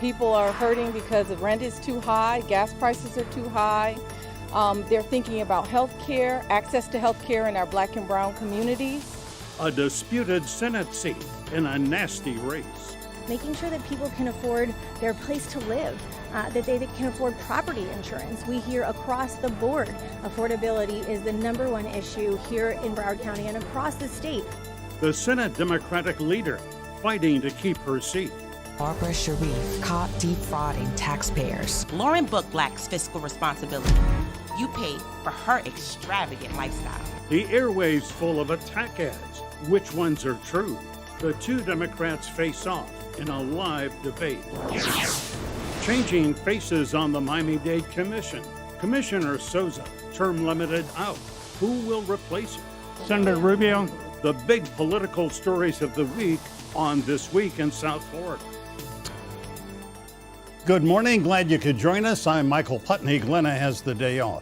People are hurting because the rent is too high, gas prices are too high. They're thinking about health care, access to health care in our Black and brown communities. A disputed Senate seat in a nasty race. Making sure that people can afford their place to live, that they can afford property insurance. We hear across the board, affordability is the #1 issue here in Broward County and across the state. The Senate Democratic leader fighting to keep her seat. Barbara Sharief caught defrauding taxpayers. Lauren Book lacks fiscal responsibility. You paid for her extravagant lifestyle. The airwaves full of attack ads. Which ones are true? The two Democrats face off in a live debate. Changing faces on the Miami-Dade Commission. Commissioner Souza, term limited out. Who will replace her? Senator Rubio. The big political stories of the week on This Week in South Florida. Good morning. Glad you could join us. I'm Michael Putney. Glenna has the day off.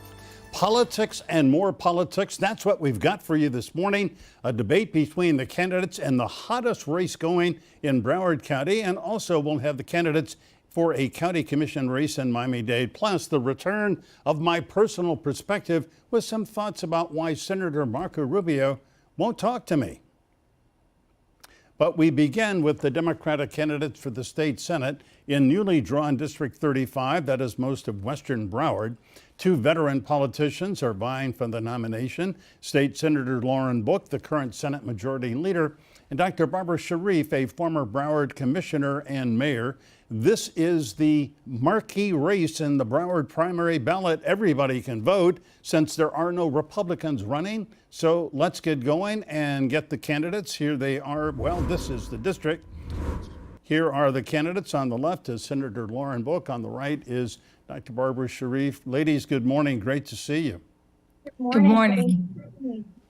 Politics and more politics. That's what we've got for you this morning. A debate between the candidates and the hottest race going in Broward County. And also we'll have the candidates for a county commission race in Miami-Dade. Plus the return of my personal perspective with some thoughts about why Senator Marco Rubio won't talk to me. But we begin with the Democratic candidates for the state Senate in newly drawn District 35, that is most of western Broward. Two veteran politicians are vying for the nomination. State Senator Lauren Book, the current Senate Majority Leader, and Dr. Barbara Sharief, a former Broward Commissioner and Mayor. This is the marquee race in the Broward primary ballot. Everybody can vote since there are no Republicans running. So let's get going and get the candidates. Here they are. Well, this is the district. Here are the candidates. On the left is Senator Lauren Book. On the right is Dr. Barbara Sharief. Ladies, good morning. Great to see you. Good morning.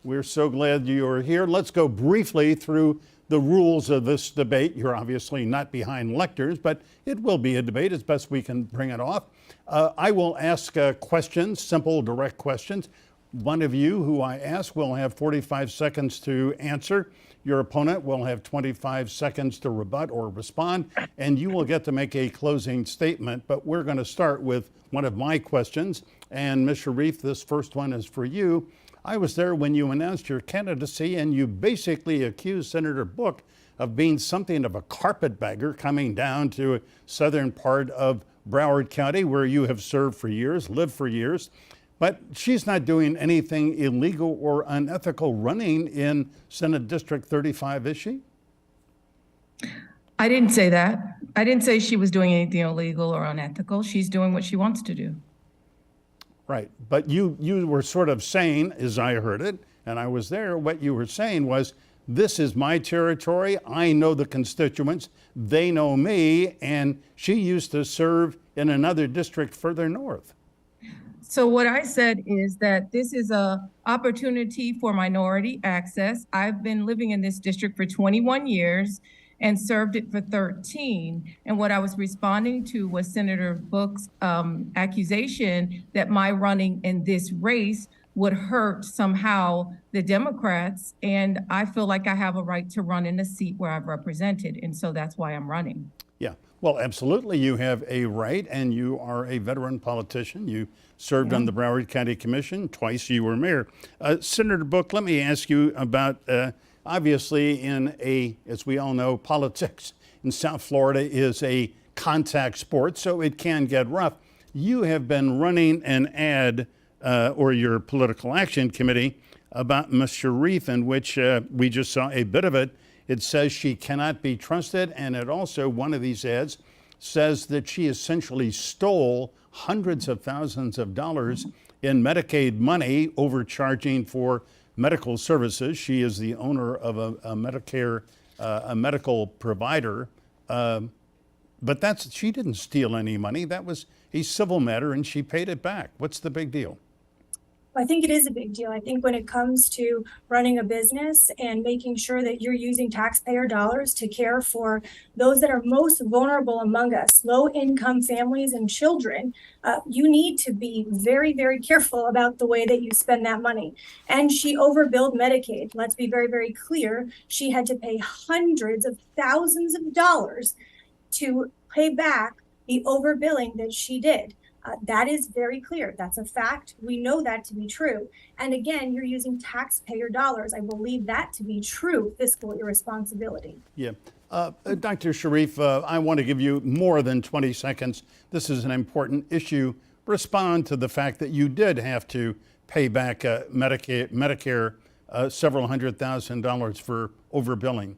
We're so glad you are here. Let's go briefly through the rules of this debate. You're obviously not behind lecters, but it will be a debate as best we can bring it off. I will ask questions, simple, direct questions. One of you who I ask will have 45 seconds to answer. Your opponent will have 25 seconds to rebut or respond, and you will get to make a closing statement. But we're going to start with one of my questions. And Ms. Sharief, this first one is for you. I was there when you announced your candidacy, and you basically accused Senator Book of being something of a carpetbagger coming down to a southern part of Broward County, where you have served for years, lived for years. But she's not doing anything illegal or unethical running in Senate District 35, is she? I didn't say that. I didn't say she was doing anything illegal or unethical. She's doing what she wants to do. Right. But you were sort of saying, as I heard it, and I was there, what you were saying was, this is my territory. I know the constituents. They know me. And she used to serve in another district further north. So what I said is that this is a opportunity for minority access. I've been living in this district for 21 years and served it for 13. And what I was responding to was Senator Book's accusation that my running in this race would hurt somehow the Democrats. And I feel like I have a right to run in a seat where I've represented. And so that's why I'm running. Yeah, well, absolutely. You have a right, and you are a veteran politician. You served on the Broward County Commission. Twice you were mayor. Senator Book, let me ask you about, obviously, as we all know, politics in South Florida is a contact sport, so it can get rough. You have been running an ad, or your political action committee, about Ms. Sharief, in which we just saw a bit of it. It says she cannot be trusted, and it also, one of these ads, says that she essentially stole hundreds of thousands of dollars in Medicaid money, overcharging for medical services. She is the owner of a Medicare, a medical provider. But she didn't steal any money. That was a civil matter, and she paid it back. What's the big deal? I think it is a big deal. I think when it comes to running a business and making sure that you're using taxpayer dollars to care for those that are most vulnerable among us, low-income families and children, you need to be very, very careful about the way that you spend that money. And she overbilled Medicaid. Let's be very, very clear. She had to pay hundreds of thousands of dollars to pay back the overbilling that she did. That is very clear. That's a fact. We know that to be true. And again, you're using taxpayer dollars. I believe that to be true fiscal irresponsibility. Yeah. Dr. Sharief, I want to give you more than 20 seconds. This is an important issue. Respond to the fact that you did have to pay back Medicare several $100,000 for overbilling.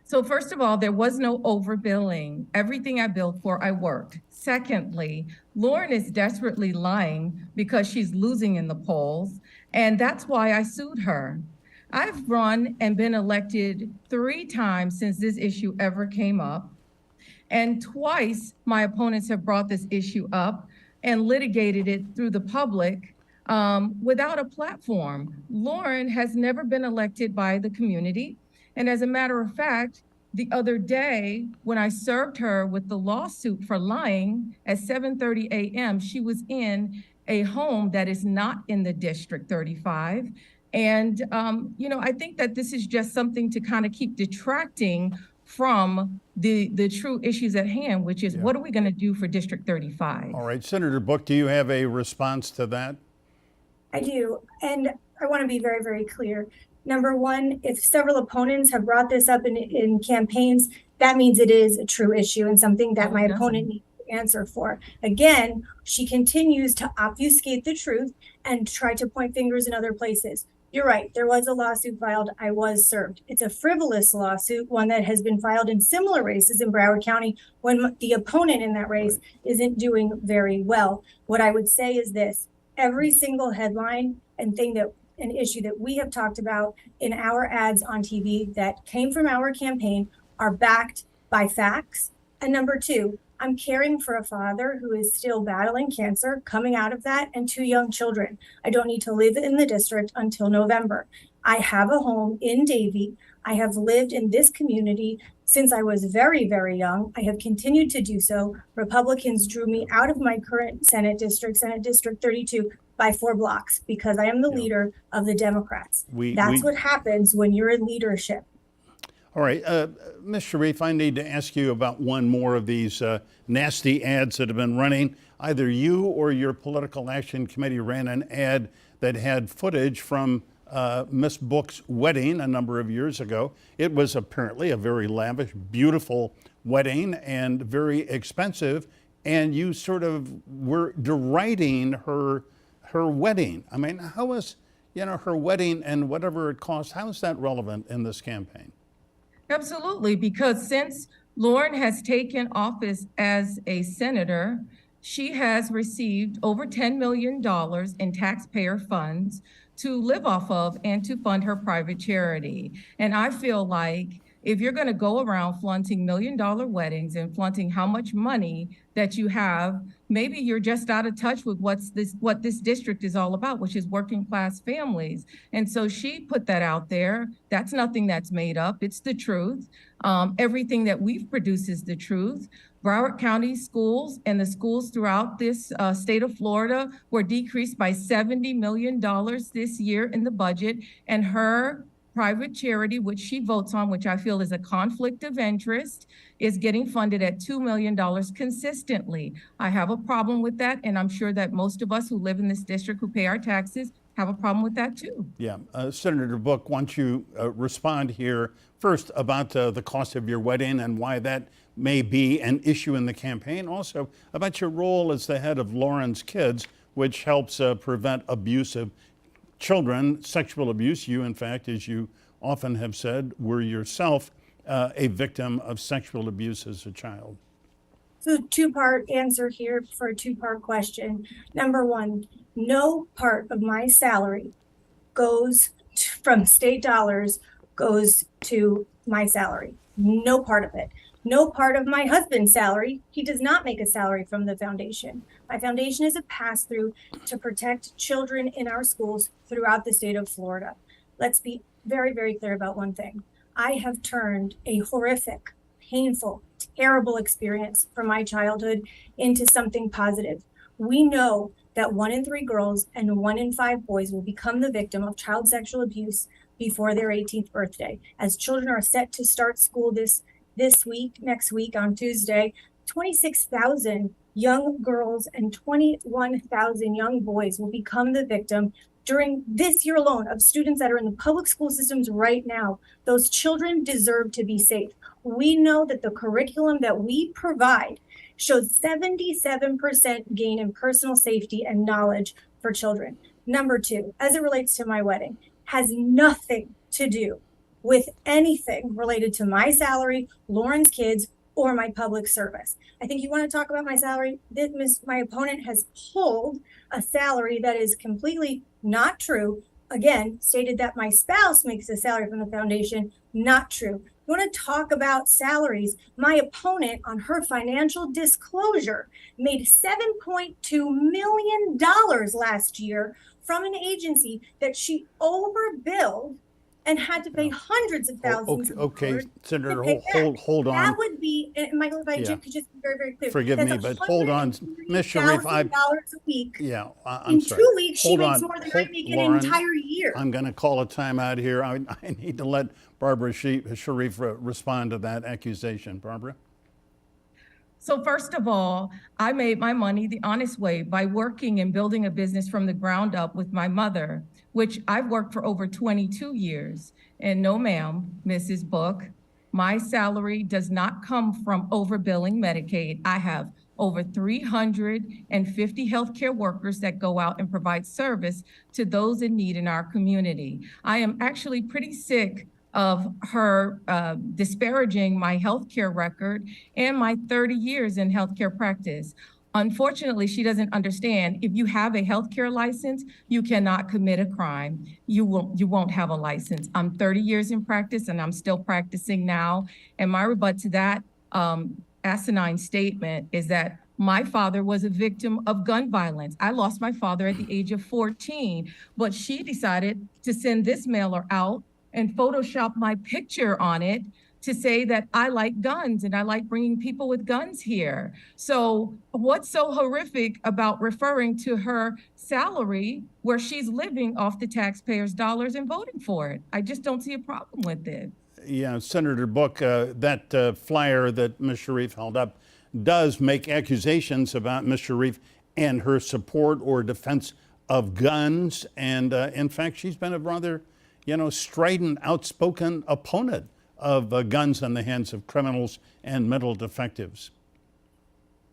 So first of all, there was no overbilling. Everything I billed for, I worked. Secondly, Lauren is desperately lying because she's losing in the polls, and that's why I sued her. I've run and been elected 3 times since this issue ever came up, and twice my opponents have brought this issue up and litigated it through the public without a platform. Lauren has never been elected by the community. And as a matter of fact, the other day, when I served her with the lawsuit for lying at 7:30 a.m., she was in a home that is not in the District 35. And, I think that this is just something to kind of keep detracting from the true issues at hand, which is what are we going to do for District 35? All right. Senator Book, do you have a response to that? I do. And I want to be very, very clear. Number one, if several opponents have brought this up in campaigns, that means it is a true issue and something that my opponent needs to answer for. Again, she continues to obfuscate the truth and try to point fingers in other places. You're right. There was a lawsuit filed. I was served. It's a frivolous lawsuit, one that has been filed in similar races in Broward County when the opponent in that race isn't doing very well. What I would say is this: every single headline and an issue that we have talked about in our ads on TV that came from our campaign are backed by facts. And number two, I'm caring for a father who is still battling cancer, coming out of that, and 2 young children. I don't need to live in the district until November. I have a home in Davie. I have lived in this community since I was very, very young. I have continued to do so. Republicans drew me out of my current Senate District 32, by 4 blocks because I am the leader of the Democrats. That's what happens when you're in leadership. All right. Ms. Sharief, I need to ask you about one more of these nasty ads that have been running. Either you or your Political Action Committee ran an ad that had footage from Miss Book's wedding a number of years ago. It was apparently a very lavish, beautiful wedding and very expensive. And you sort of were deriding her wedding. I mean, how is, her wedding and whatever it cost, how is that relevant in this campaign? Absolutely, because since Lauren has taken office as a senator, she has received over $10 million in taxpayer funds to live off of and to fund her private charity. And I feel like if you're going to go around flaunting $1 million weddings and flaunting how much money that you have, maybe you're just out of touch with what this district is all about, which is working class families. And so she put that out there. That's nothing that's made up. It's the truth. Everything that we've produced is the truth. Broward County schools and the schools throughout this state of Florida were decreased by $70 million this year in the budget. And her private charity, which she votes on, which I feel is a conflict of interest, is getting funded at $2 million consistently. I have a problem with that, and I'm sure that most of us who live in this district who pay our taxes have a problem with that too. Yeah, Senator Book, why don't you respond here first about the cost of your wedding and why that may be an issue in the campaign, also about your role as the head of Lauren's Kids, which helps prevent abuse of children, sexual abuse. You, in fact, as you often have said, were yourself a victim of sexual abuse as a child. So 2-part answer here for a 2-part question. Number one, no part of my salary goes from state dollars goes to my salary. No part of it. No part of my husband's salary. He does not make a salary from the foundation. My foundation is a pass-through to protect children in our schools throughout the state of Florida. Let's be very, very clear about one thing. I have turned a horrific, painful, terrible experience from my childhood into something positive. We know that 1 in 3 girls and 1 in 5 boys will become the victim of child sexual abuse before their 18th birthday. As children are set to start school this week, next week on Tuesday, 26,000 young girls and 21,000 young boys will become the victim during this year alone of students that are in the public school systems right now. Those children deserve to be safe. We know that the curriculum that we provide shows 77% gain in personal safety and knowledge for children. Number two, as it relates to my wedding, has nothing to do with anything related to my salary, Lauren's kids, or my public service. I think you want to talk about my salary. My opponent has pulled a salary that is completely not true. Again, stated that my spouse makes the salary from the foundation, not true. You want to talk about salaries? My opponent on her financial disclosure made $7.2 million last year from an agency that she overbilled and had to pay hundreds of thousands. Okay, Senator, hold on. That would be, and Michael, if I could just be very, very clear. Forgive me, but hold on, Ms. Sharief. $103,000 a week. Yeah, I'm in sorry. 2 weeks, she Hold makes on. more than I make in an Lauren, entire year. I'm going to call a timeout here. I need to let Barbara Sharief respond to that accusation. Barbara? So first of all, I made my money the honest way by working and building a business from the ground up with my mother, which I've worked for over 22 years. And no, ma'am, Mrs. Book, my salary does not come from overbilling Medicaid. I have over 350 healthcare workers that go out and provide service to those in need in our community. I am actually pretty sick of her disparaging my healthcare record and my 30 years in healthcare practice. Unfortunately, she doesn't understand if you have a healthcare license, you cannot commit a crime. You won't have a license. I'm 30 years in practice and I'm still practicing now. And my rebut to that asinine statement is that my father was a victim of gun violence. I lost my father at the age of 14, but she decided to send this mailer out and Photoshop my picture on it to say that I like guns and I like bringing people with guns here. So what's so horrific about referring to her salary where she's living off the taxpayers' dollars and voting for it? I just don't see a problem with it. Yeah, Senator Book, that flyer that Ms. Sharief held up does make accusations about Ms. Sharief and her support or defense of guns. And in fact, she's been a rather, strident, outspoken opponent of guns in the hands of criminals and mental defectives.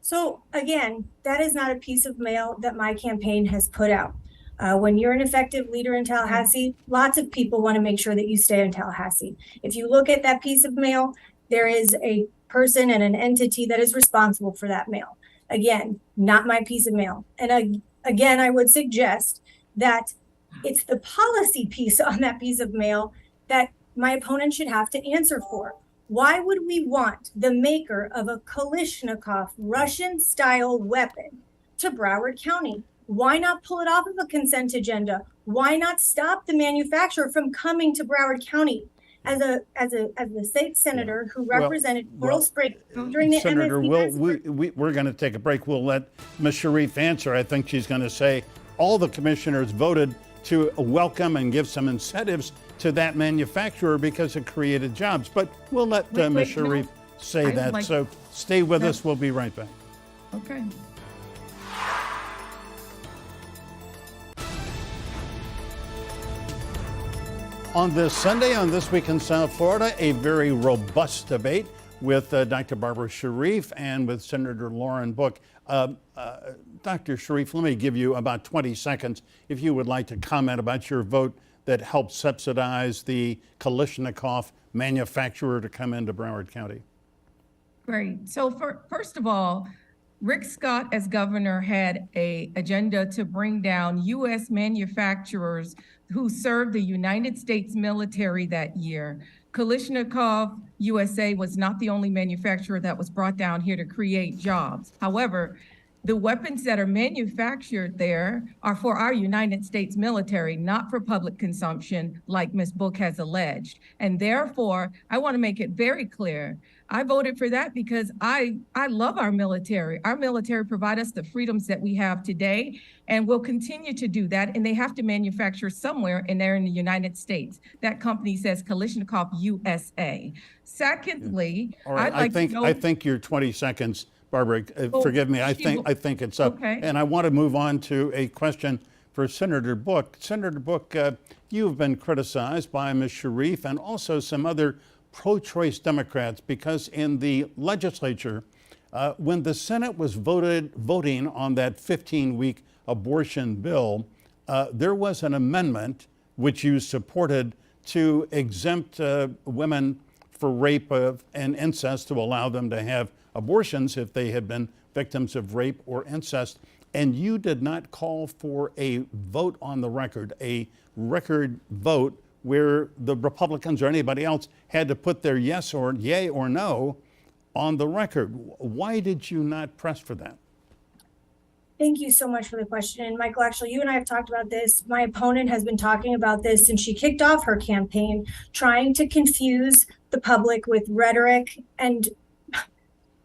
So again, that is not a piece of mail that my campaign has put out. When you're an effective leader in Tallahassee, lots of people want to make sure that you stay in Tallahassee. If you look at that piece of mail, there is a person and an entity that is responsible for that mail. Again, not my piece of mail. And again, I would suggest that it's the policy piece on that piece of mail that my opponent should have to answer for. Why would we want the maker of a Kalashnikov Russian-style weapon to Broward County? Why not pull it off of a consent agenda? Why not stop the manufacturer from coming to Broward County? As the state senator who represented Coral Springs during the Senator, MSC we're going to take a break. We'll let Ms. Sharief answer. I think she's going to say all the commissioners voted to welcome and give some incentives to that manufacturer because it created jobs. But we'll let Ms. Sharief say that. So stay with us. We'll be right back. Okay. On this Sunday, on This Week in South Florida, a very robust debate with Dr. Barbara Sharief and with Senator Lauren Book. Dr. Sharief, let me give you about 20 seconds if you would like to comment about your vote that helped subsidize the Kalashnikov manufacturer to come into Broward County. Great. So first of all, Rick Scott as governor had an agenda to bring down U.S. manufacturers who served the United States military that year. Kalashnikov USA was not the only manufacturer that was brought down here to create jobs. However, the weapons that are manufactured there are for our United States military, not for public consumption, like Ms. Book has alleged. And therefore, I want to make it very clear. I voted for that because I love our military. Our military provide us the freedoms that we have today, and will continue to do that. And they have to manufacture somewhere, and they're in the United States. That company says Kalashnikov USA. Secondly, all right, I think your 20 seconds Barbara, forgive me, I think it's up. Okay. And I want to move on to a question for Senator Book. Senator Book, you've been criticized by Ms. Sharief and also some other pro-choice Democrats because in the legislature, when the Senate was voting on that 15-week abortion bill, there was an amendment which you supported to exempt women for rape and incest, to allow them to have abortions if they had been victims of rape or incest. And you did not call for a vote on the record, a record vote where the Republicans or anybody else had to put their yes or yay or no on the record. Why did you not press for that? Thank you so much for the question. And Michael, actually, you and I have talked about this. My opponent has been talking about this since she kicked off her campaign, trying to confuse the public with rhetoric and,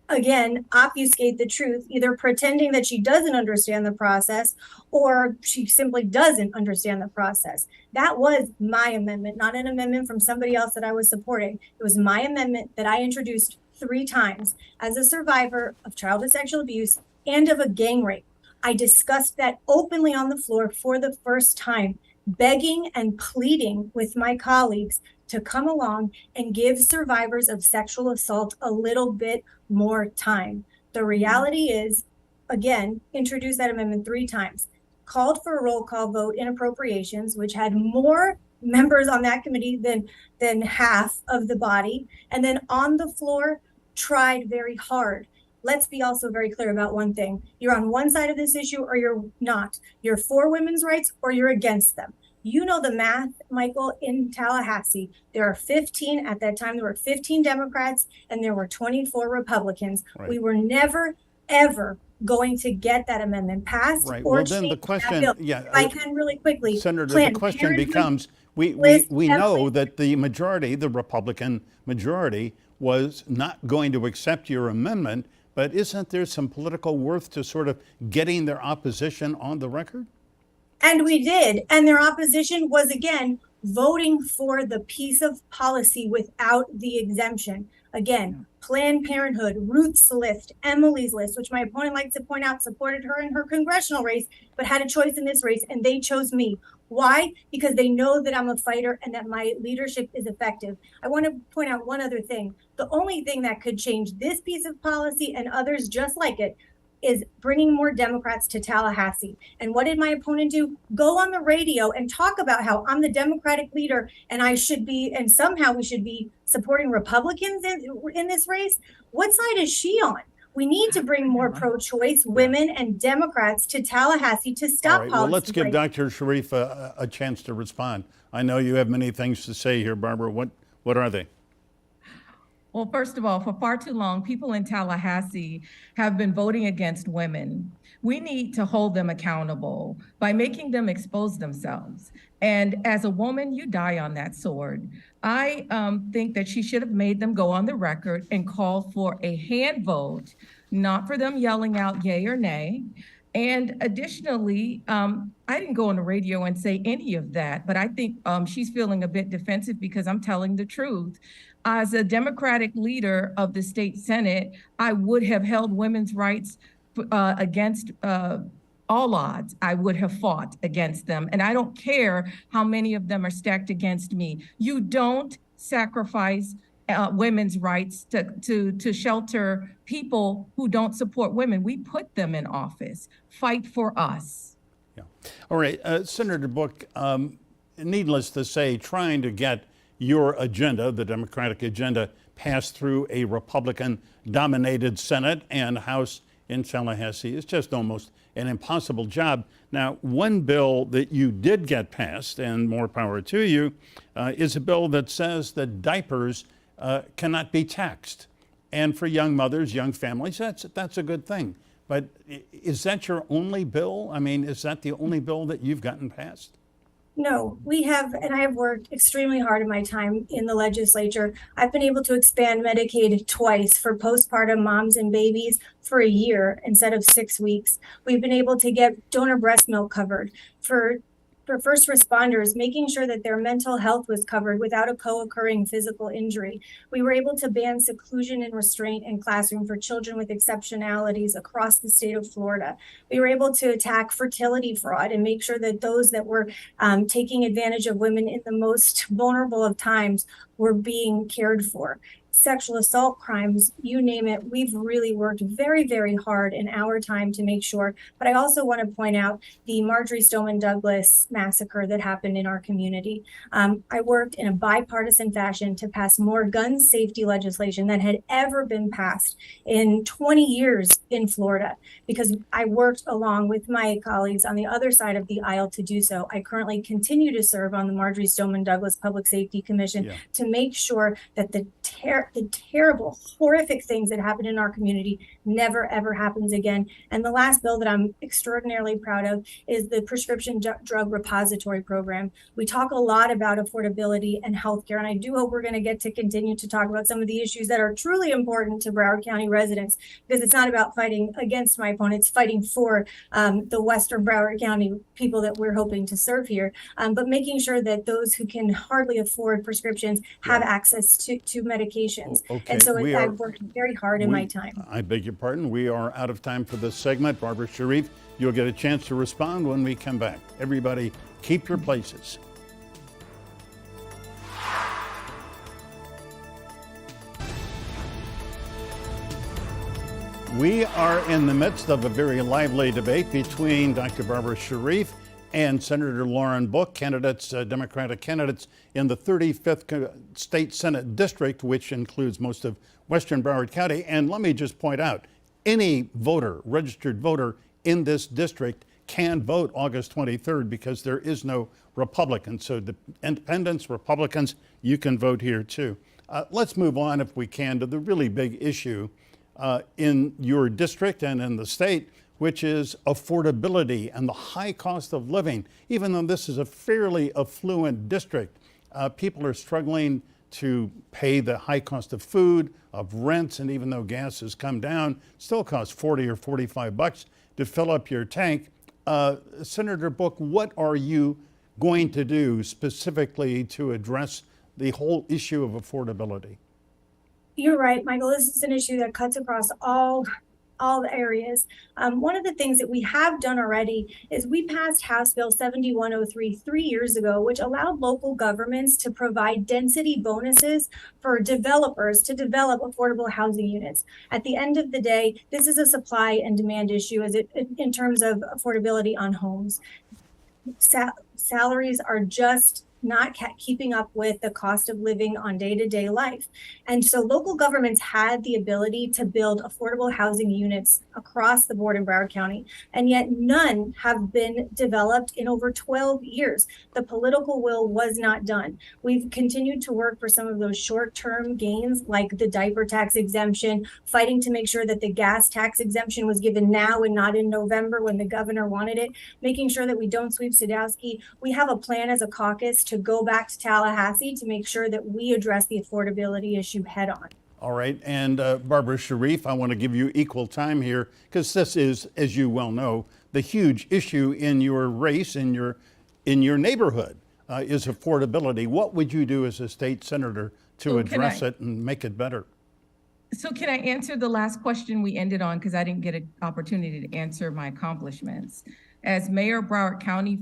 again, obfuscate the truth, either pretending that she doesn't understand the process or she simply doesn't understand the process. That was my amendment, not an amendment from somebody else that I was supporting. It was my amendment that I introduced 3 times as a survivor of childhood sexual abuse and of a gang rape. I discussed that openly on the floor for the first time, begging and pleading with my colleagues to come along and give survivors of sexual assault a little bit more time. The reality is, again, introduced that amendment 3 times, called for a roll call vote in appropriations, which had more members on that committee than half of the body, and then on the floor tried very hard. Let's be also very clear about one thing. You're on one side of this issue or you're not. You're for women's rights or you're against them. You know the math, Michael, in Tallahassee. There are 15, at that time, there were 15 Democrats and there were 24 Republicans. Right. We were never, ever going to get that amendment passed. Right. Or well, then the question, if I can really quickly. Senator, the question becomes, we know that the majority, the Republican majority, was not going to accept your amendment. But isn't there some political worth to sort of getting their opposition on the record? And we did. And their opposition was, again, voting for the piece of policy without the exemption. Again, Planned Parenthood, Ruth's List, Emily's List, which my opponent likes to point out supported her in her congressional race, but had a choice in this race, and they chose me. Why? Because they know that I'm a fighter and that my leadership is effective. I want to point out one other thing. The only thing that could change this piece of policy and others just like it is bringing more Democrats to Tallahassee. And what did my opponent do? Go on the radio and talk about how I'm the Democratic leader and I should be, and somehow we should be supporting Republicans in this race. What side is she on? We need to bring more pro-choice women and Democrats to Tallahassee to stop policy. Well, let's give Dr. Sharief a chance to respond. I know you have many things to say here, Barbara. What are they? Well, first of all, for far too long, people in Tallahassee have been voting against women. We need to hold them accountable by making them expose themselves. And as a woman, you die on that sword. I think that she should have made them go on the record and call for a hand vote, not for them yelling out yay or nay. And additionally, I didn't go on the radio and say any of that, but I think she's feeling a bit defensive because I'm telling the truth. As a Democratic leader of the state Senate, I would have held women's rights against all odds. I would have fought against them. And I don't care how many of them are stacked against me. You don't sacrifice women's rights to shelter people who don't support women. We put them in office. Fight for us. Yeah. All right. Senator Book, needless to say, trying to get your agenda, the Democratic agenda, passed through a Republican-dominated Senate and House in Tallahassee is just almost an impossible job. Now, one bill that you did get passed, and more power to you, is a bill that says that diapers cannot be taxed. And for young mothers, young families, that's a good thing. But is that your only bill? I mean, is that the only bill that you've gotten passed? No, we have, and I have worked extremely hard in my time in the legislature. I've been able to expand Medicaid twice for postpartum moms and babies for a year instead of 6 weeks. We've been able to get donor breast milk covered for For first responders, making sure that their mental health was covered without a co-occurring physical injury. We were able to ban seclusion and restraint in classroom for children with exceptionalities across the state of Florida. We were able to attack fertility fraud and make sure that those that were taking advantage of women in the most vulnerable of times were being cared for. Sexual assault crimes, you name it, we've really worked very, very hard in our time to make sure. But I also want to point out the Marjory Stoneman Douglas massacre that happened in our community. I worked in a bipartisan fashion to pass more gun safety legislation than had ever been passed in 20 years in Florida, because I worked along with my colleagues on the other side of the aisle to do so. I currently continue to serve on the Marjory Stoneman Douglas Public Safety Commission to make sure that the terrible, horrific things that happen in our community never, ever happens again. And the last bill that I'm extraordinarily proud of is the prescription drug repository program. We talk a lot about affordability and healthcare, and I do hope we're going to get to continue to talk about some of the issues that are truly important to Broward County residents, because it's not about fighting against my opponents, fighting for the Western Broward County people that we're hoping to serve here, but making sure that those who can hardly afford prescriptions have access to medications. Okay, And so I've worked very hard in my time. I beg your pardon. We are out of time for this segment. Barbara Sharief, you'll get a chance to respond when we come back. Everybody, keep your places. We are in the midst of a very lively debate between Dr. Barbara Sharief and Senator Lauren Book, candidates, Democratic candidates in the 35th State Senate District, which includes most of Western Broward County. And let me just point out, any voter, registered voter in this district can vote August 23rd because there is no Republican. So the independents, Republicans, you can vote here too. Let's move on, if we can, to the really big issue in your district and in the state, which is affordability and the high cost of living. Even though this is a fairly affluent district, people are struggling to pay the high cost of food, of rents, and even though gas has come down, still costs $40 or $45 to fill up your tank. Senator Book, what are you going to do specifically to address the whole issue of affordability? You're right, Michael. This is an issue that cuts across all the areas. One of the things that we have done already is we passed House Bill 7103 3 years ago, which allowed local governments to provide density bonuses for developers to develop affordable housing units. At the end of the day, this is a supply and demand issue in terms of affordability on homes. Salaries are just not keeping up with the cost of living on day-to-day life. And so local governments had the ability to build affordable housing units across the board in Broward County, and yet none have been developed in over 12 years. The political will was not done. We've continued to work for some of those short-term gains, like the diaper tax exemption, fighting to make sure that the gas tax exemption was given now and not in November when the governor wanted it, making sure that we don't sweep Sadowski. We have a plan as a caucus to go back to Tallahassee to make sure that we address the affordability issue head on. All right, and Barbara Sharief, I want to give you equal time here because this is, as you well know, the huge issue in your race, in your neighborhood, is affordability. What would you do as a state senator to address it and make it better? So can I answer the last question we ended on, because I didn't get an opportunity to answer my accomplishments. As mayor of Broward County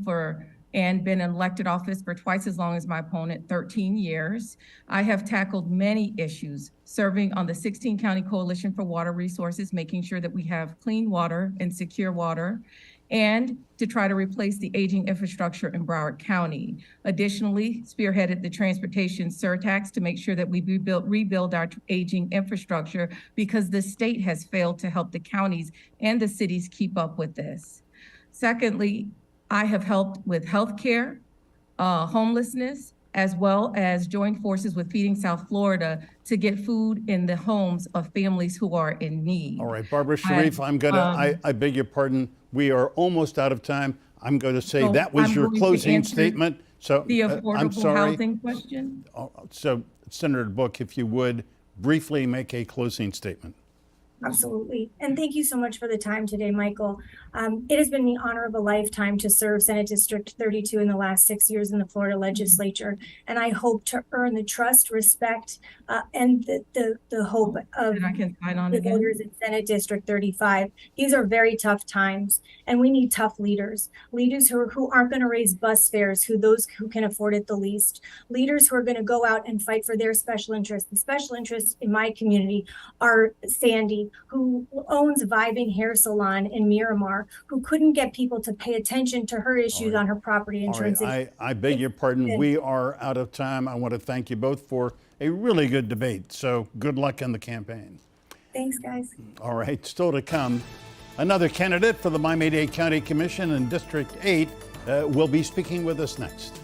and been in elected office for twice as long as my opponent, 13 years. I have tackled many issues, serving on the 16 County Coalition for Water Resources, making sure that we have clean water and secure water, and to try to replace the aging infrastructure in Broward County. Additionally, spearheaded the transportation surtax to make sure that we rebuild our aging infrastructure, because the state has failed to help the counties and the cities keep up with this. Secondly, I have helped with healthcare, homelessness, as well as joined forces with Feeding South Florida to get food in the homes of families who are in need. All right, Barbara Sharief, I beg your pardon. We are almost out of time. I'm going to say that was your closing statement. So the I'm affordable sorry. housing question. So Senator Book, if you would briefly make a closing statement. Absolutely. And thank you so much for the time today, Michael. It has been the honor of a lifetime to serve Senate District 32 in the last 6 years in the Florida legislature. And I hope to earn the trust, respect, and the hope of And I can sign on the again. voters in Senate District 35. These are very tough times, and we need tough leaders who aren't going to raise bus fares, those who can afford it the least, leaders who are going to go out and fight for their special interests. The special interests in my community are Sandy, who owns Vibing Hair Salon in Miramar, who couldn't get people to pay attention to her issues on her property insurance. All right, I beg your pardon. We are out of time. I want to thank you both for a really good debate. So good luck in the campaign. Thanks, guys. All right, still to come, another candidate for the Miami-Dade County Commission in District 8 will be speaking with us next.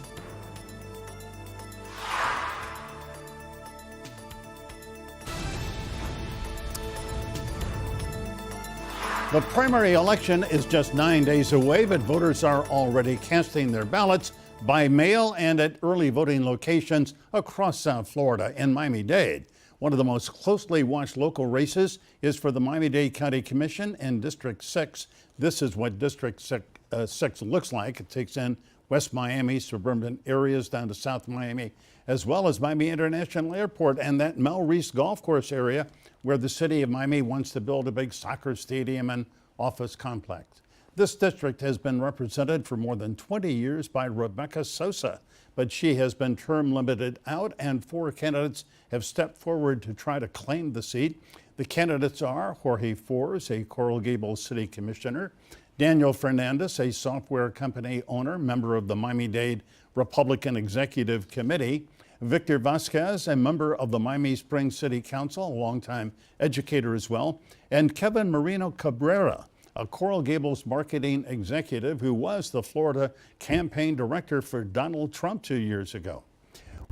The primary election is just 9 days away, but voters are already casting their ballots by mail and at early voting locations across South Florida. In Miami-Dade, one of the most closely watched local races is for the Miami-Dade County Commission in District 6. This is what District 6 looks like. It takes in West Miami, suburban areas down to South Miami, as well as Miami International Airport and that Mel Reese Golf Course area where the city of Miami wants to build a big soccer stadium and office complex. This district has been represented for more than 20 years by Rebecca Sosa, but she has been term limited out and 4 candidates have stepped forward to try to claim the seat. The candidates are Jorge Force, a Coral Gables City Commissioner, Daniel Fernandez, a software company owner, member of the Miami-Dade Republican Executive Committee, Victor Vazquez, a member of the Miami Springs City Council, a longtime educator as well, and Kevin Marino Cabrera, a Coral Gables marketing executive who was the Florida campaign director for Donald Trump 2 years ago.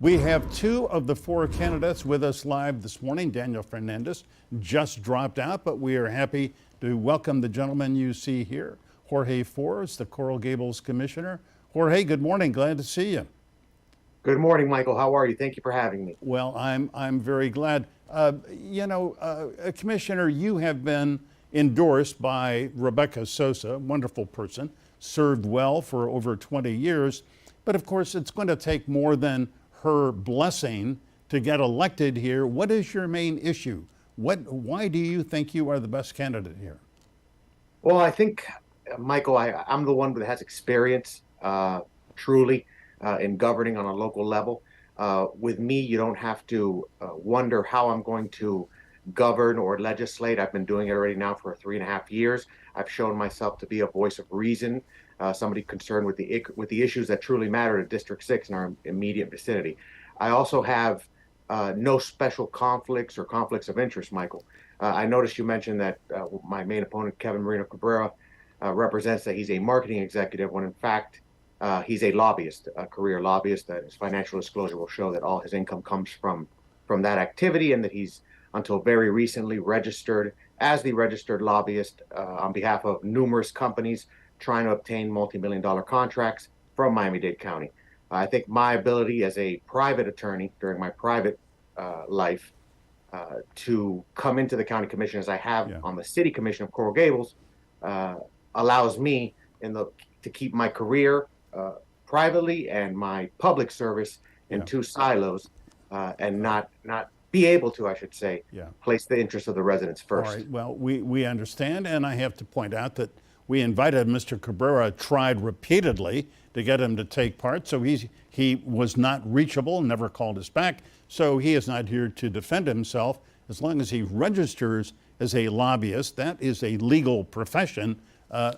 We have 2 of the 4 candidates with us live this morning. Daniel Fernandez just dropped out, but we are happy to welcome the gentleman you see here, Jorge Force, the Coral Gables Commissioner. Jorge, good morning. Glad to see you. Good morning, Michael. How are you? Thank you for having me. Well, I'm very glad. Commissioner, you have been endorsed by Rebecca Sosa, wonderful person, served well for over 20 years. But of course, it's going to take more than her blessing to get elected here. What is your main issue? Why do you think you are the best candidate here? Well, I think, Michael, I'm the one that has experience, truly, in governing on a local level. With me, you don't have to wonder how I'm going to govern or legislate. I've been doing it already now for 3.5 years. I've shown myself to be a voice of reason, somebody concerned with the issues that truly matter to District 6 in our immediate vicinity. I also have no special conflicts or conflicts of interest, Michael. I noticed you mentioned that my main opponent, Kevin Marino Cabrera, represents that he's a marketing executive, when in fact, he's a lobbyist, a career lobbyist. That his financial disclosure will show that all his income comes from that activity, and that he's, until very recently, registered as the registered lobbyist on behalf of numerous companies trying to obtain multi-million-dollar contracts from Miami-Dade County. I think my ability as a private attorney during my private life to come into the county commission as I have on the city commission of Coral Gables allows me to keep my career privately and my public service in 2 silos and not be able to, I should say, place the interests of the residents first. All right. Well, we understand, and I have to point out that we invited Mr. Cabrera, tried repeatedly to get him to take part, so he was not reachable, never called us back, so he is not here to defend himself. As long as he registers as a lobbyist, that is a legal profession,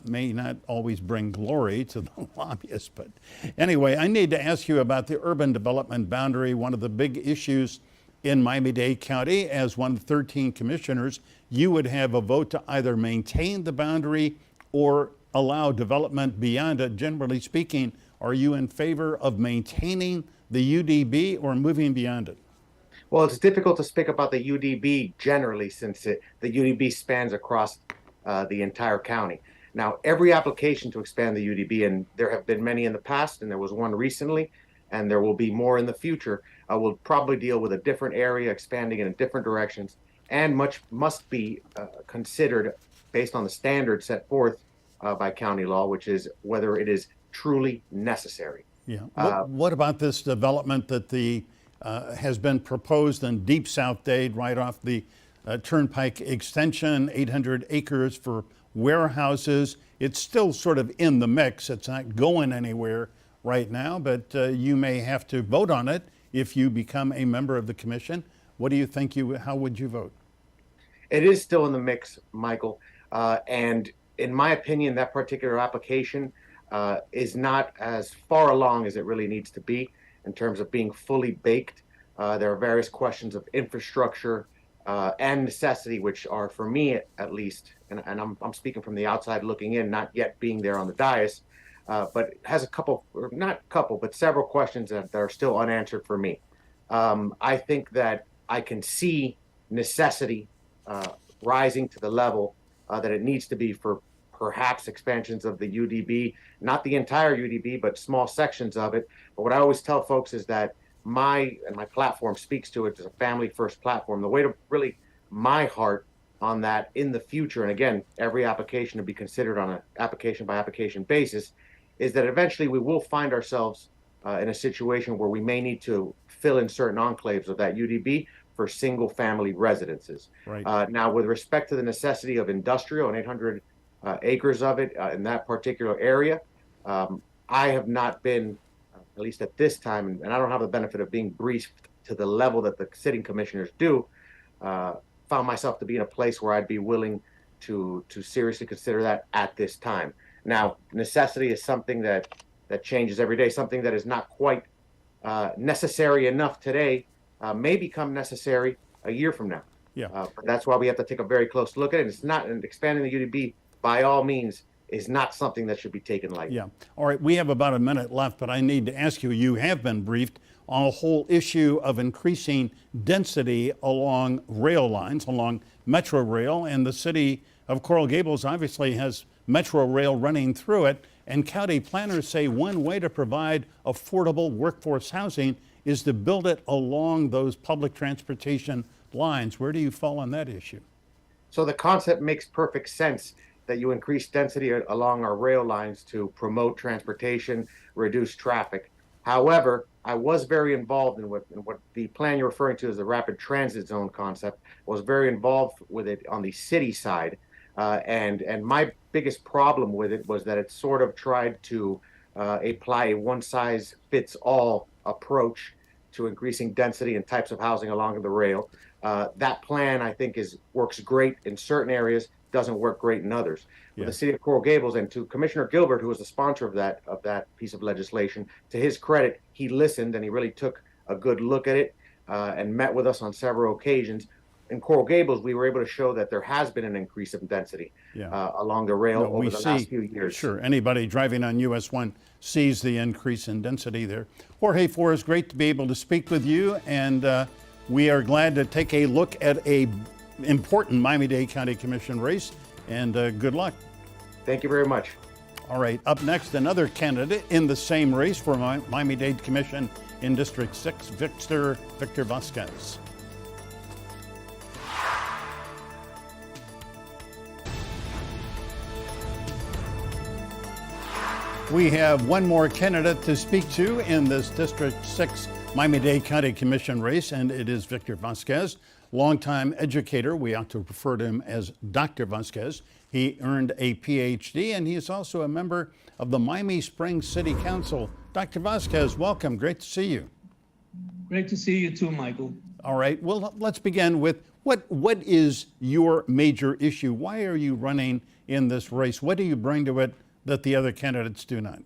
may not always bring glory to the lobbyists. But anyway, I need to ask you about the urban development boundary, one of the big issues in Miami-Dade County. As one of 13 commissioners, you would have a vote to either maintain the boundary or allow development beyond it. Generally speaking, are you in favor of maintaining the UDB or moving beyond it? Well, it's difficult to speak about the UDB generally, since the UDB spans across the entire county. Now, every application to expand the UDB, and there have been many in the past, and there was one recently, and there will be more in the future, will probably deal with a different area, expanding in different directions. and much must be considered based on the standards set forth by county law, which is whether it is truly necessary. Yeah. What about this development that has been proposed in Deep South Dade, right off the Turnpike extension, 800 acres for warehouses? It's still sort of in the mix. It's not going anywhere right now, but you may have to vote on it if you become a member of the commission. What do you think how would you vote? It is still in the mix, Michael. And in my opinion, that particular application is not as far along as it really needs to be in terms of being fully baked. There are various questions of infrastructure and necessity, which are, for me at least, and I'm speaking from the outside looking in, not yet being there on the dais, but it has but several questions that are still unanswered for me. I think that I can see necessity rising to the level that it needs to be for perhaps expansions of the UDB, not the entire UDB, but small sections of it. But what I always tell folks is that my platform speaks to it as a family first platform. The way to really my heart on that in the future, and again, every application to be considered on an application by application basis, is that eventually we will find ourselves in a situation where we may need to fill in certain enclaves of that UDB for single family residences. Right. Now, with respect to the necessity of industrial and 800 acres of it in that particular area, I have not been, at least at this time, and I don't have the benefit of being briefed to the level that the sitting commissioners do, found myself to be in a place where I'd be willing to seriously consider that at this time. Now, necessity is something that changes every day. Something that is not quite necessary enough today may become necessary a year from now. Yeah. But that's why we have to take a very close look at it. It's not, and expanding the UDB by all means is not something that should be taken lightly. Yeah. All right. We have about a minute left, but I need to ask you, you have been briefed on a whole issue of increasing density along rail lines, along Metro Rail, and the city of Coral Gables obviously has Metro Rail running through it, and county planners say one way to provide affordable workforce housing is to build it along those public transportation lines. Where do you fall on that issue? So the concept makes perfect sense that you increase density along our rail lines to promote transportation, reduce traffic. However, I was very involved in what the plan you're referring to as the rapid transit zone concept, was very involved with it on the city side. And my biggest problem with it was that it sort of tried to apply a one-size-fits-all approach to increasing density and types of housing along the rail. That plan, I think, works great in certain areas, doesn't work great in others. With the city of Coral Gables, and to Commissioner Gilbert, who was the sponsor of that piece of legislation, to his credit, he listened and he really took a good look at it and met with us on several occasions. In Coral Gables, we were able to show that there has been an increase of density along the rail over the last few years. Sure, anybody driving on US 1 sees the increase in density there. Jorge Flores, great to be able to speak with you, and we are glad to take a look at a important Miami-Dade County Commission race, and good luck. Thank you very much. All right, up next, another candidate in the same race for Miami-Dade Commission in District 6, Victor Vasquez. We have one more candidate to speak to in this District 6 Miami-Dade County Commission race, and it is Victor Vasquez, longtime educator. We ought to refer to him as Dr. Vasquez. He earned a PhD, and he is also a member of the Miami Springs City Council. Dr. Vasquez, welcome. Great to see you. Great to see you too, Michael. All right. Well, let's begin with what is your major issue? Why are you running in this race? What do you bring to it that the other candidates do not?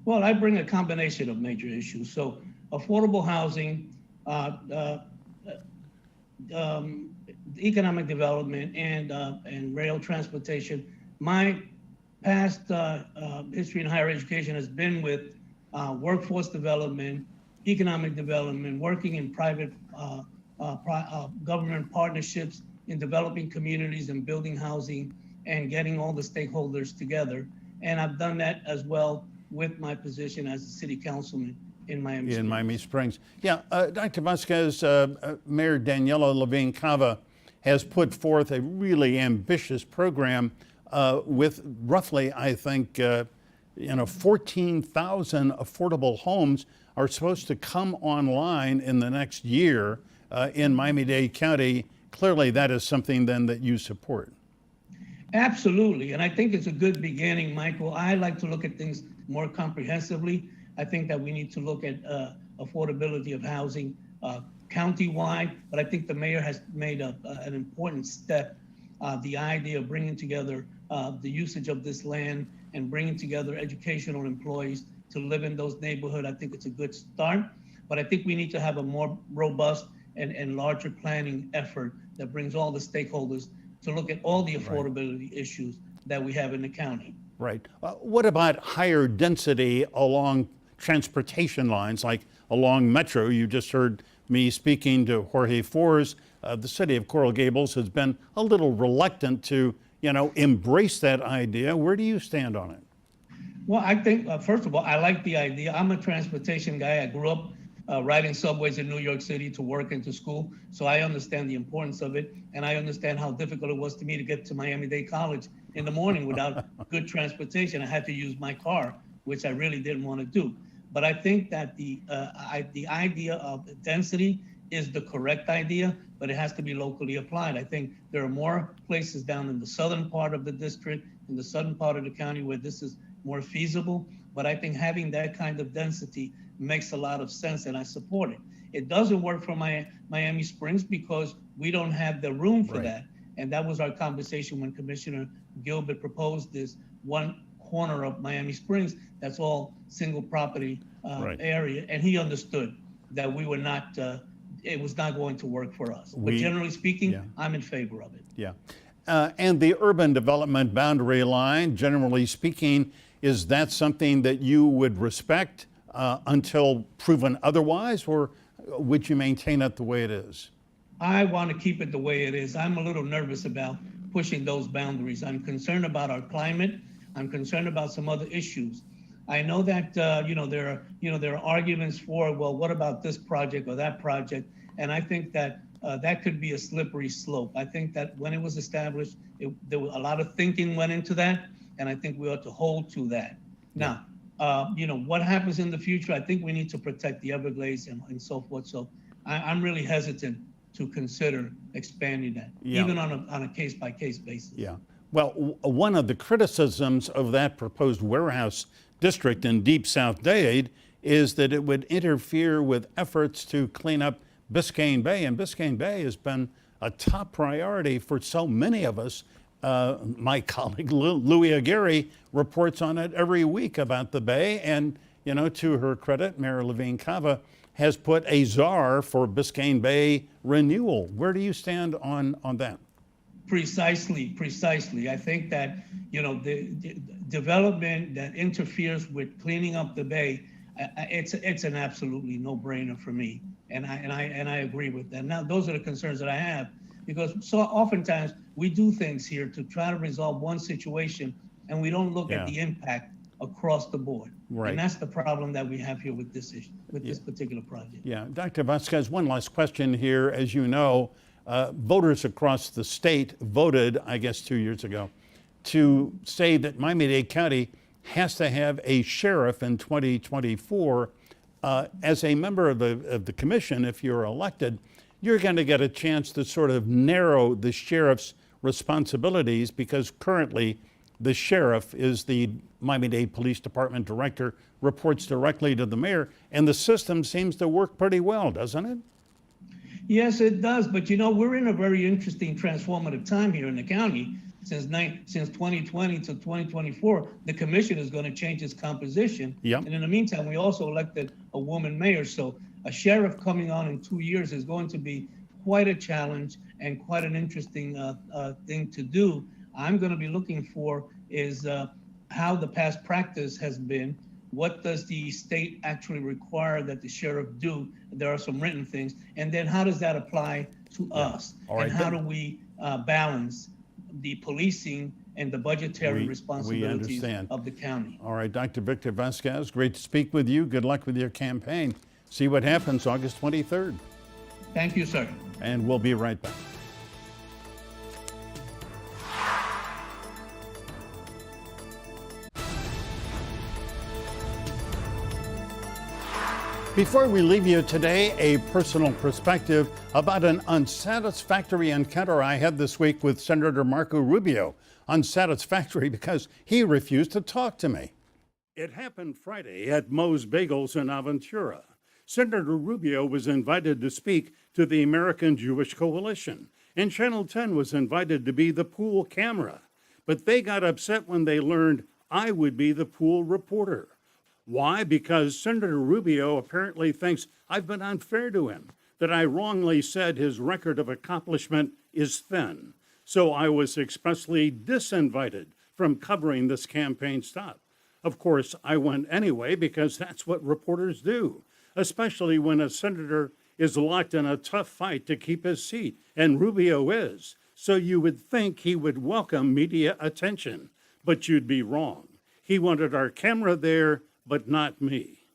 Well, I bring a combination of major issues. So affordable housing, economic development, and rail transportation. My past history in higher education has been with workforce development, economic development, working in private government partnerships in developing communities and building housing and getting all the stakeholders together. And I've done that as well with my position as a city councilman in Miami Springs. Yeah, Dr. Vasquez, Mayor Daniela Levine Cava has put forth a really ambitious program with roughly, I think, 14,000 affordable homes are supposed to come online in the next year in Miami-Dade County. Clearly, that is something then that you support. Absolutely, and I think it's a good beginning, Michael. I like to look at things more comprehensively. I think that we need to look at affordability of housing countywide, but I think the mayor has made an important step. The idea of bringing together the usage of this land and bringing together educational employees to live in those neighborhoods, I think it's a good start. But I think we need to have a more robust and larger planning effort that brings all the stakeholders to look at all the affordability issues that we have in the county. Right. What about higher density along transportation lines, like along Metro? You just heard me speaking to Jorge Forz. The city of Coral Gables has been a little reluctant to, embrace that idea. Where do you stand on it? Well, I think, first of all, I like the idea. I'm a transportation guy. I grew up riding subways in New York City to work and to school. So I understand the importance of it. And I understand how difficult it was to me to get to Miami-Dade College in the morning without good transportation. I had to use my car, which I really didn't want to do. But I think that the idea of density is the correct idea, but it has to be locally applied. I think there are more places down in the southern part of the district, in the southern part of the county where this is more feasible. But I think having that kind of density makes a lot of sense, and I support it. It doesn't work for Miami Springs because we don't have the room for that. And that was our conversation when Commissioner Gilbert proposed this one corner of Miami Springs that's all single property area, and he understood that we were not, it was not going to work for us. But generally speaking, I'm in favor of it. Yeah. And the urban development boundary line, generally speaking, is that something that you would respect until proven otherwise, or would you maintain it the way it is? I want to keep it the way it is. I'm a little nervous about pushing those boundaries. I'm concerned about our climate. I'm concerned about some other issues. I know that there are arguments for, well, what about this project or that project? And I think that that could be a slippery slope. I think that when it was established, there was a lot of thinking went into that, and I think we ought to hold to that. Now, what happens in the future? I think we need to protect the Everglades and so forth. So I'm really hesitant to consider expanding that, even on a case-by-case basis. Yeah. Well, one of the criticisms of that proposed warehouse district in Deep South Dade is that it would interfere with efforts to clean up Biscayne Bay, and Biscayne Bay has been a top priority for so many of us. My colleague Louis Aguirre reports on it every week about the Bay, and to her credit, Mayor Levine Cava has put a czar for Biscayne Bay renewal. Where do you stand on that? Precisely. I think that the development that interferes with cleaning up the bay, it's an absolutely no-brainer for me, and I agree with that. Now, those are the concerns that I have, because so oftentimes we do things here to try to resolve one situation, and we don't look at the impact across the board. Right. And that's the problem that we have here with this issue, with this particular project. Yeah, Dr. Vasquez, one last question here. As you know, voters across the state voted, I guess 2 years ago, to say that Miami-Dade County has to have a sheriff in 2024. As a member of the commission, if you're elected, you're going to get a chance to sort of narrow the sheriff's responsibilities, because currently the sheriff is the Miami-Dade Police Department director, reports directly to the mayor, and the system seems to work pretty well, doesn't it? Yes, it does. But we're in a very interesting transformative time here in the county. Since 2020 to 2024, the commission is going to change its composition. Yep. And in the meantime, we also elected a woman mayor. So a sheriff coming on in 2 years is going to be quite a challenge and quite an interesting thing to do. I'm going to be looking for is how the past practice has been. What does the state actually require that the sheriff do? There are some written things. And then how does that apply to us? And how do we balance the policing and the budgetary responsibilities of the county? All right, Dr. Victor Vasquez, great to speak with you. Good luck with your campaign. See what happens August 23rd. Thank you, sir. And we'll be right back. Before we leave you today, a personal perspective about an unsatisfactory encounter I had this week with Senator Marco Rubio. Unsatisfactory because he refused to talk to me. It happened Friday at Moe's Bagels in Aventura. Senator Rubio was invited to speak to the American Jewish Coalition, and Channel 10 was invited to be the pool camera. But they got upset when they learned I would be the pool reporter. Why? Because Senator Rubio apparently thinks I've been unfair to him, that I wrongly said his record of accomplishment is thin. So I was expressly disinvited from covering this campaign stop. Of course, I went anyway because that's what reporters do, especially when a senator is locked in a tough fight to keep his seat, and Rubio is. So you would think he would welcome media attention, but you'd be wrong. He wanted our camera there, but not me.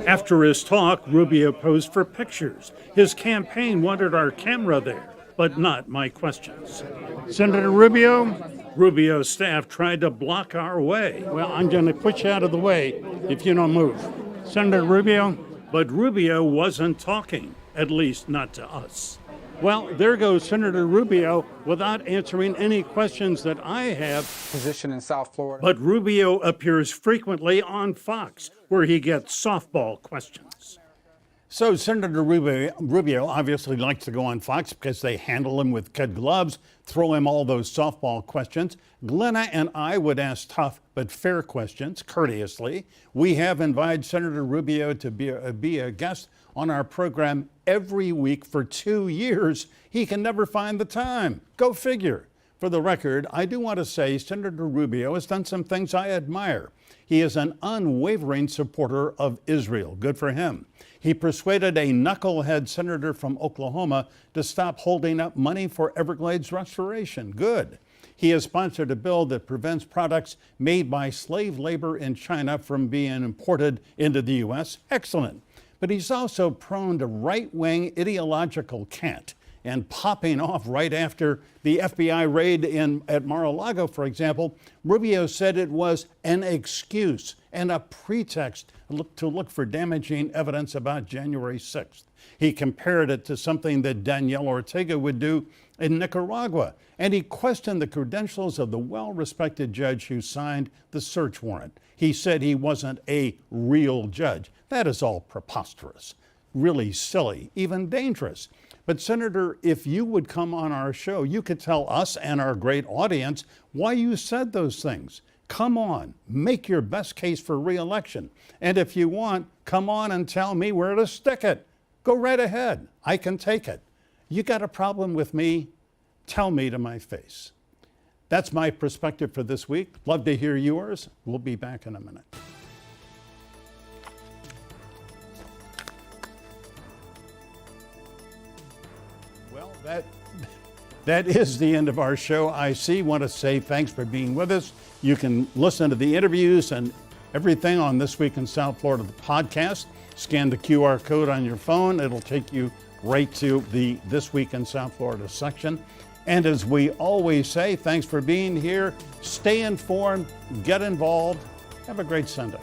After his talk, Rubio posed for pictures. His campaign wanted our camera there, but not my questions. Senator Rubio's staff tried to block our way. Well, I'm going to put you out of the way if you don't move. Senator Rubio? But Rubio wasn't talking, at least not to us. Well, there goes Senator Rubio without answering any questions that I have. Position in South Florida. But Rubio appears frequently on Fox, where he gets softball questions. So Senator Rubio obviously likes to go on Fox because they handle him with kid gloves, throw him all those softball questions. Glenna and I would ask tough but fair questions, courteously. We have invited Senator Rubio to be a guest on our program every week for 2 years. He can never find the time. Go figure. For the record, I do want to say Senator Rubio has done some things I admire. He is an unwavering supporter of Israel. Good for him. He persuaded a knucklehead senator from Oklahoma to stop holding up money for Everglades restoration. Good. He has sponsored a bill that prevents products made by slave labor in China from being imported into the U.S. Excellent. But he's also prone to right-wing ideological cant and popping off right after the FBI raid at Mar-a-Lago, for example. Rubio said it was an excuse and a pretext to look for damaging evidence about January 6th. He compared it to something that Daniel Ortega would do in Nicaragua, and he questioned the credentials of the well-respected judge who signed the search warrant. He said he wasn't a real judge. That is all preposterous, really silly, even dangerous. But Senator, if you would come on our show, you could tell us and our great audience why you said those things. Come on, make your best case for re-election. And if you want, come on and tell me where to stick it. Go right ahead. I can take it. You got a problem with me? Tell me to my face. That's my perspective for this week. Love to hear yours. We'll be back in a minute. Well, that is the end of our show. I want to say thanks for being with us. You can listen to the interviews and everything on This Week in South Florida, the podcast. Scan the QR code on your phone. It'll take you right to the This Week in South Florida section. And as we always say, thanks for being here. Stay informed, get involved. Have a great Sunday.